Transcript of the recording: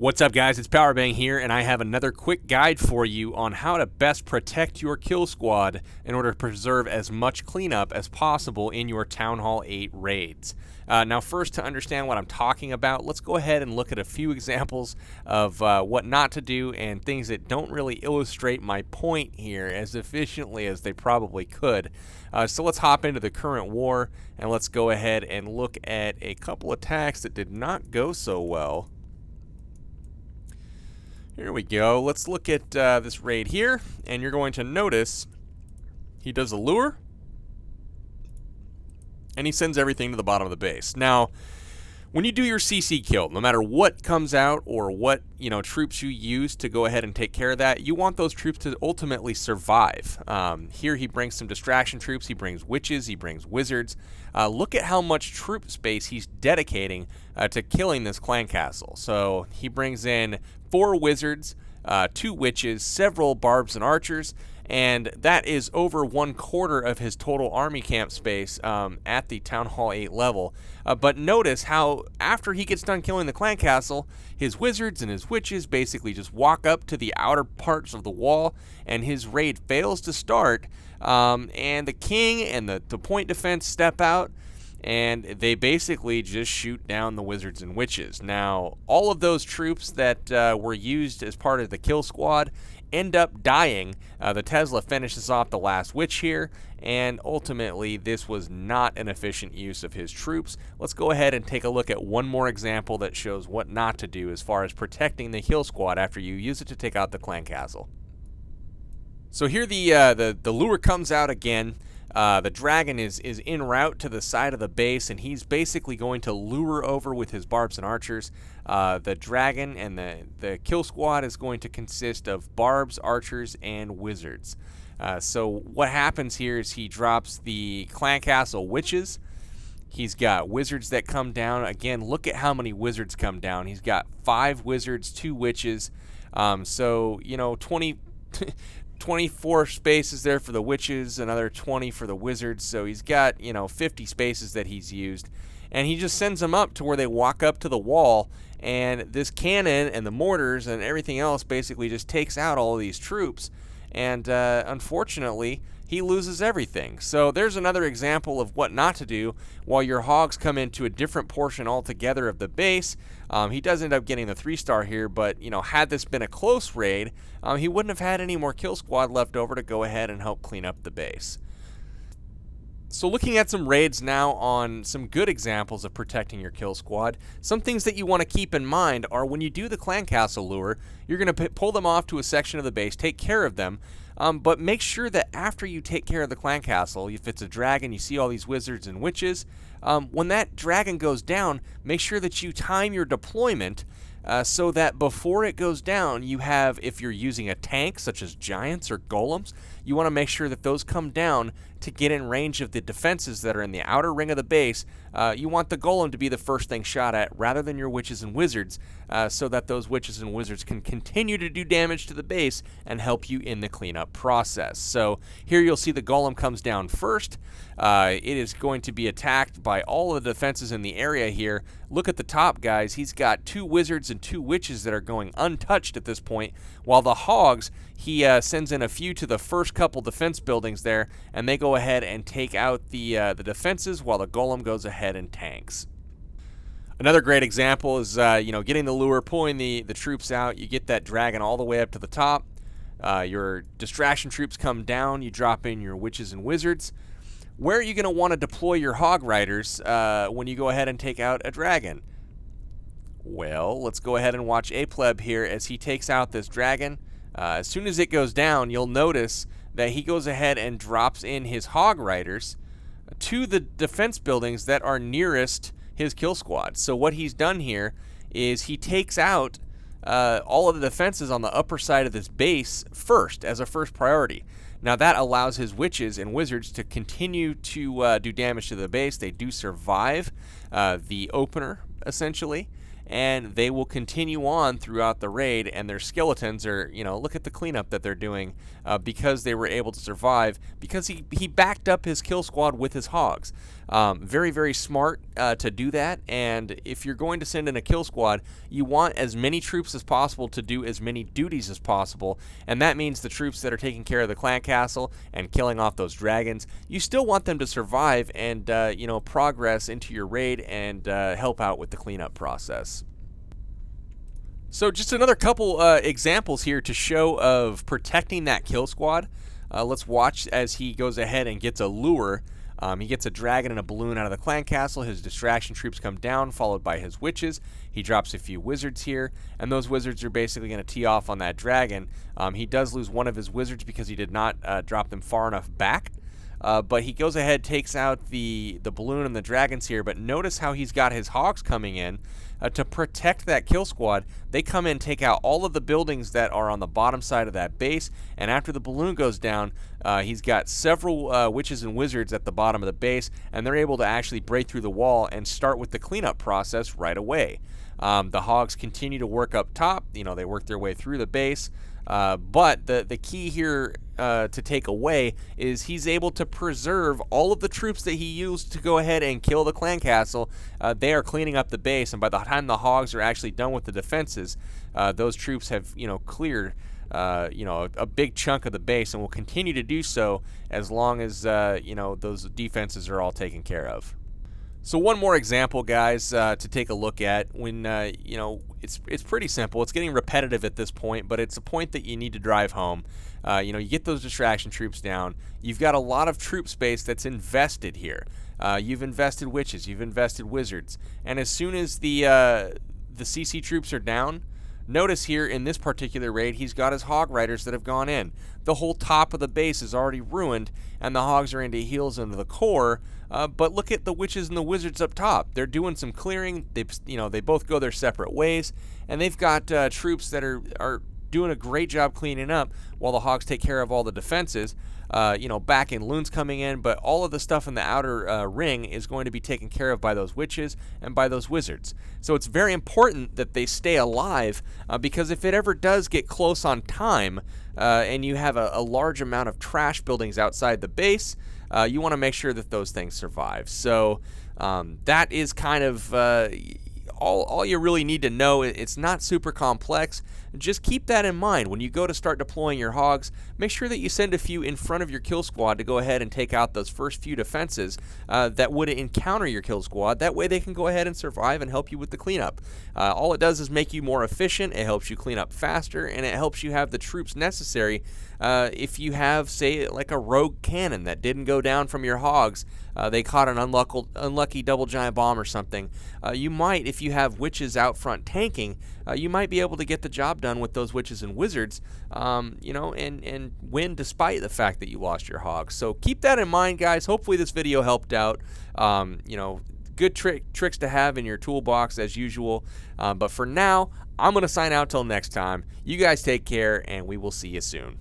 What's up, guys? It's Powerbang here, and I have another quick guide for you on how to best protect your kill squad in order to preserve as much cleanup as possible in your Town Hall 8 raids. Now, first, to understand what I'm talking about, let's go ahead and look at a few examples of what not to do and things that don't really illustrate my point here as efficiently as they probably could. So let's hop into the current war, and let's go ahead and look at a couple attacks that did not go so well. Here we go. Let's look at this raid here, and you're going to notice he does a lure, and he sends everything to the bottom of the base. Now, when you do your CC kill, no matter what comes out or what troops you use to go ahead and take care of that, you want those troops to ultimately survive. Here he brings some distraction troops. He brings witches. He brings wizards. Look at how much troop space he's dedicating to killing this clan castle. So he brings in 4 wizards, 2 witches, several barbs and archers, and that is over 1/4 of his total army camp space at the Town Hall 8 level. But notice how after he gets done killing the clan castle, his wizards and his witches basically just walk up to the outer parts of the wall, and his raid fails to start, and the king and the point defense step out, and they basically just shoot down the wizards and witches. Now, all of those troops that were used as part of the kill squad end up dying. The Tesla finishes off the last witch here, and ultimately this was not an efficient use of his troops. Let's go ahead and take a look at one more example that shows what not to do as far as protecting the kill squad after you use it to take out the clan castle. So here the lure comes out again. The dragon is en route to the side of the base, and he's basically going to lure over with his barbs and archers. The dragon and the kill squad is going to consist of barbs, archers, and wizards. So what happens here is he drops the clan castle witches. He's got wizards that come down. Again, look at how many wizards come down. He's got 5 wizards, 2 witches. So 24 spaces there for the witches, another 20 for the wizards, so he's got 50 spaces that he's used, and he just sends them up to where they walk up to the wall, and this cannon and the mortars and everything else basically just takes out all of these troops, and unfortunately he loses everything. So there's another example of what not to do while your hogs come into a different portion altogether of the base. He does end up getting the 3-star here, but had this been a close raid, he wouldn't have had any more kill squad left over to go ahead and help clean up the base. So looking at some raids now on some good examples of protecting your kill squad, some things that you want to keep in mind are when you do the clan castle lure, you're going to pull them off to a section of the base, take care of them, but make sure that after you take care of the clan castle, if it's a dragon, you see all these wizards and witches, when that dragon goes down, make sure that you time your deployment so that before it goes down, you have, if you're using a tank such as giants or golems, you want to make sure that those come down to get in range of the defenses that are in the outer ring of the base. You want the golem to be the first thing shot at rather than your witches and wizards, so that those witches and wizards can continue to do damage to the base and help you in the cleanup process. So here you'll see the golem comes down first. It is going to be attacked by all of the defenses in the area here. Look at the top, guys. He's got 2 wizards and 2 witches that are going untouched at this point, while the hogs, he sends in a few to the first couple defense buildings there, and they go ahead and take out the defenses while the golem goes ahead and tanks. Another great example is getting the lure, pulling the troops out. You get that dragon all the way up to the top. Your distraction troops come down. You drop in your witches and wizards. Where are you going to want to deploy your Hog Riders when you go ahead and take out a dragon? Well, let's go ahead and watch A-Pleb here as he takes out this dragon. As soon as it goes down, you'll notice that he goes ahead and drops in his Hog Riders to the defense buildings that are nearest his kill squad. So what he's done here is he takes out all of the defenses on the upper side of this base first, as a first priority. Now that allows his witches and wizards to continue to do damage to the base. They do survive the opener, essentially, and they will continue on throughout the raid, and their skeletons are, look at the cleanup that they're doing because they were able to survive, because he backed up his kill squad with his hogs. Very, very smart to do that. And if you're going to send in a kill squad, you want as many troops as possible to do as many duties as possible. And that means the troops that are taking care of the clan castle and killing off those dragons, you still want them to survive and, progress into your raid and help out with the cleanup process. So just another couple examples here to show of protecting that kill squad. Let's watch as he goes ahead and gets a lure. He gets a dragon and a balloon out of the clan castle. His distraction troops come down, followed by his witches. He drops a few wizards here, and those wizards are basically going to tee off on that dragon. He does lose one of his wizards because he did not drop them far enough back. But he goes ahead, takes out the balloon and the dragons here, but notice how he's got his hogs coming in to protect that kill squad. They come in, take out all of the buildings that are on the bottom side of that base, and after the balloon goes down, he's got several witches and wizards at the bottom of the base, and they're able to actually break through the wall and start with the cleanup process right away. The hogs continue to work up top. They work their way through the base. But the key here to take away is he's able to preserve all of the troops that he used to go ahead and kill the clan castle. They are cleaning up the base, and by the time the hogs are actually done with the defenses, those troops have cleared a big chunk of the base, and will continue to do so as long as those defenses are all taken care of. So one more example, guys, to take a look at when, it's pretty simple. It's getting repetitive at this point, but it's a point that you need to drive home. You get those distraction troops down. You've got a lot of troop space that's invested here. You've invested witches, you've invested wizards, and as soon as the CC troops are down, notice here in this particular raid, he's got his Hog Riders that have gone in. The whole top of the base is already ruined, and the hogs are into heals into the core. But look at the witches and the wizards up top. They're doing some clearing. They both go their separate ways, and they've got troops that are doing a great job cleaning up while the hogs take care of all the defenses. Back in loons coming in, but all of the stuff in the outer ring is going to be taken care of by those witches and by those wizards. So it's very important that they stay alive, because if it ever does get close on time and you have a large amount of trash buildings outside the base, you want to make sure that those things survive. So that is kind of all you really need to know. It's not super complex. Just keep that in mind when you go to start deploying your hogs. Make sure that you send a few in front of your kill squad to go ahead and take out those first few defenses that would encounter your kill squad. That way they can go ahead and survive and help you with the cleanup. All it does is make you more efficient. It helps you clean up faster, and it helps you have the troops necessary. If you have, say, like a rogue cannon that didn't go down from your hogs, they caught an unlucky double giant bomb or something, you might, if you have witches out front tanking, you might be able to get the job done with those witches and wizards, and win despite the fact that you lost your hogs. So keep that in mind, guys. Hopefully this video helped out. Good tricks to have in your toolbox as usual. But for now, I'm going to sign out till next time. You guys take care, and we will see you soon.